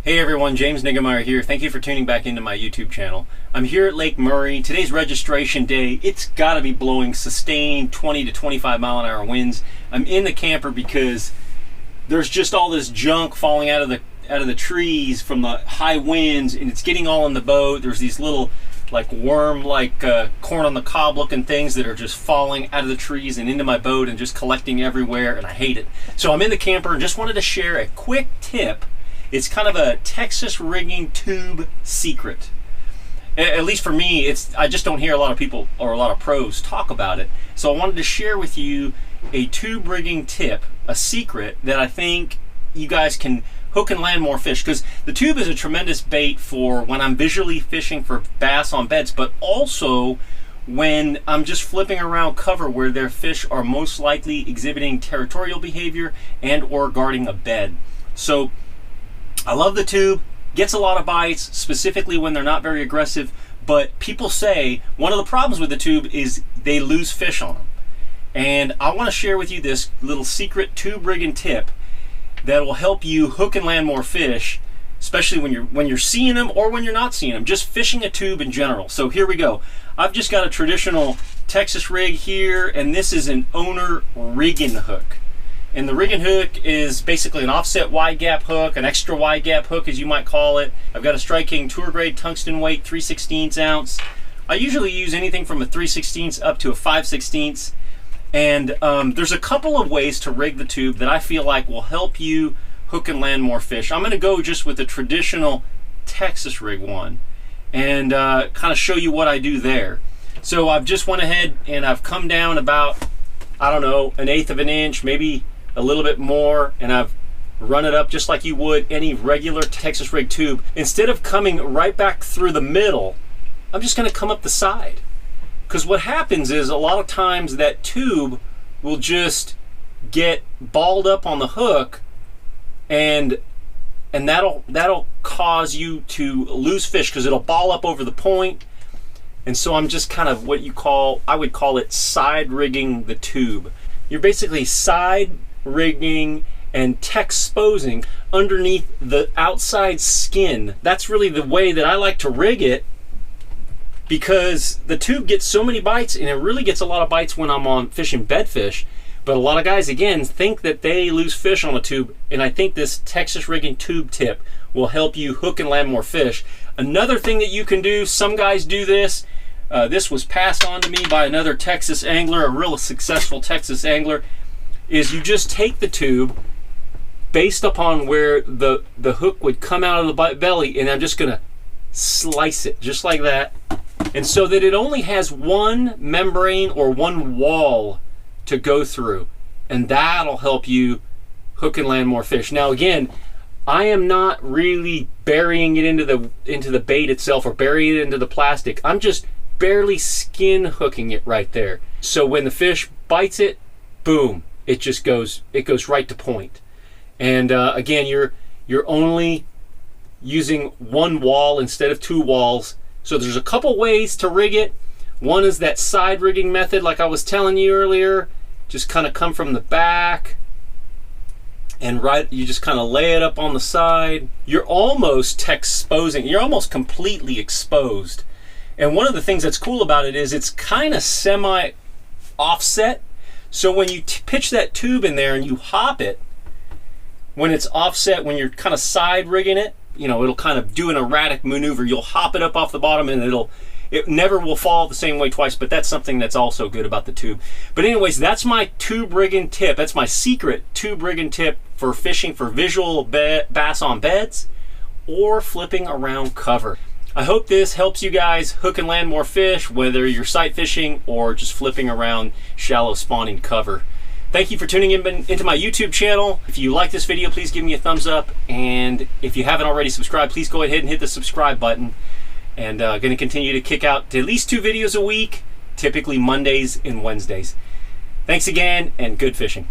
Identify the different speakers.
Speaker 1: Hey everyone, James Niggemeyer here. Thank you for tuning back into my YouTube channel. I'm here at Lake Murray. Today's registration day. It's gotta be blowing sustained 20 to 25 mile an hour winds. I'm in the camper because there's just all this junk falling out of the trees from the high winds, and it's getting all in the boat. There's these little like worm corn on the cob looking things that are just falling out of the trees and into my boat and just collecting everywhere, and I hate it. So I'm in the camper and just wanted to share a quick tip. It's kind of a Texas rigging tube secret. At least for me, I just don't hear a lot of people or a lot of pros talk about it. So I wanted to share with you a tube rigging tip, a secret that I think you guys can hook and land more fish, because the tube is a tremendous bait for when I'm visually fishing for bass on beds, but also when I'm just flipping around cover where their fish are most likely exhibiting territorial behavior and or guarding a bed. So I love the tube, gets a lot of bites, specifically when they're not very aggressive, but people say one of the problems with the tube is they lose fish on them. And I want to share with you this little secret tube rigging tip that will help you hook and land more fish, especially when you're seeing them or when you're not seeing them, just fishing a tube in general. So here we go. I've just got a traditional Texas rig here, and this is an owner rigging hook. And the rigging hook is basically an offset wide gap hook, an extra wide gap hook as you might call it. I've got a Strike King tour grade tungsten weight 3/16 ounce. I usually use anything from a 3/16 up to a 5/16. And there's a couple of ways to rig the tube that I feel like will help you hook and land more fish. I'm gonna go just with the traditional Texas rig one and kind of show you what I do there. So I've just went ahead and I've come down about, I don't know, 1/8 of an inch, maybe a little bit more, and I've run it up just like you would any regular Texas rig tube. Instead of coming right back through the middle, I'm just gonna come up the side. Because what happens is a lot of times that tube will just get balled up on the hook, and that'll cause you to lose fish because it'll ball up over the point. And so I'm just kind of I would call it side rigging the tube. You're basically side rigging and exposing underneath the outside skin. That's really the way that I like to rig it, because the tube gets so many bites, and it really gets a lot of bites when I'm on fishing bedfish. But a lot of guys, again, think that they lose fish on a tube, and I think this Texas rigging tube tip will help you hook and land more fish. Another thing that you can do, some guys do this, this was passed on to me by another Texas angler, a real successful Texas angler, is you just take the tube based upon where the hook would come out of the belly, and I'm just gonna slice it just like that, and so that it only has one membrane or one wall to go through, and that'll help you hook and land more fish. Now again, I am not really burying it into the bait itself or burying it into the plastic. I'm just barely skin hooking it right there. So when the fish bites it, boom, it goes right to point. And again, you're only using one wall instead of two walls. So there's a couple ways to rig it. One is that side rigging method, like I was telling you earlier. Just kind of come from the back, and you just kind of lay it up on the side. You're almost exposing, you're almost completely exposed. And one of the things that's cool about it is it's kind of semi offset. So when you pitch that tube in there and you hop it, when it's offset, when you're kind of side rigging it, it'll kind of do an erratic maneuver. You'll hop it up off the bottom, and it never will fall the same way twice, but that's something that's also good about the tube. But anyways, that's my tube rigging tip. That's my secret tube rigging tip for fishing for visual bass on beds or flipping around cover. I hope this helps you guys hook and land more fish, whether you're sight fishing or just flipping around shallow spawning cover. Thank you for tuning into my YouTube channel. If you like this video, please give me a thumbs up. And if you haven't already subscribed, please go ahead and hit the subscribe button. And going to continue to kick out at least 2 videos a week, typically Mondays and Wednesdays. Thanks again, and good fishing.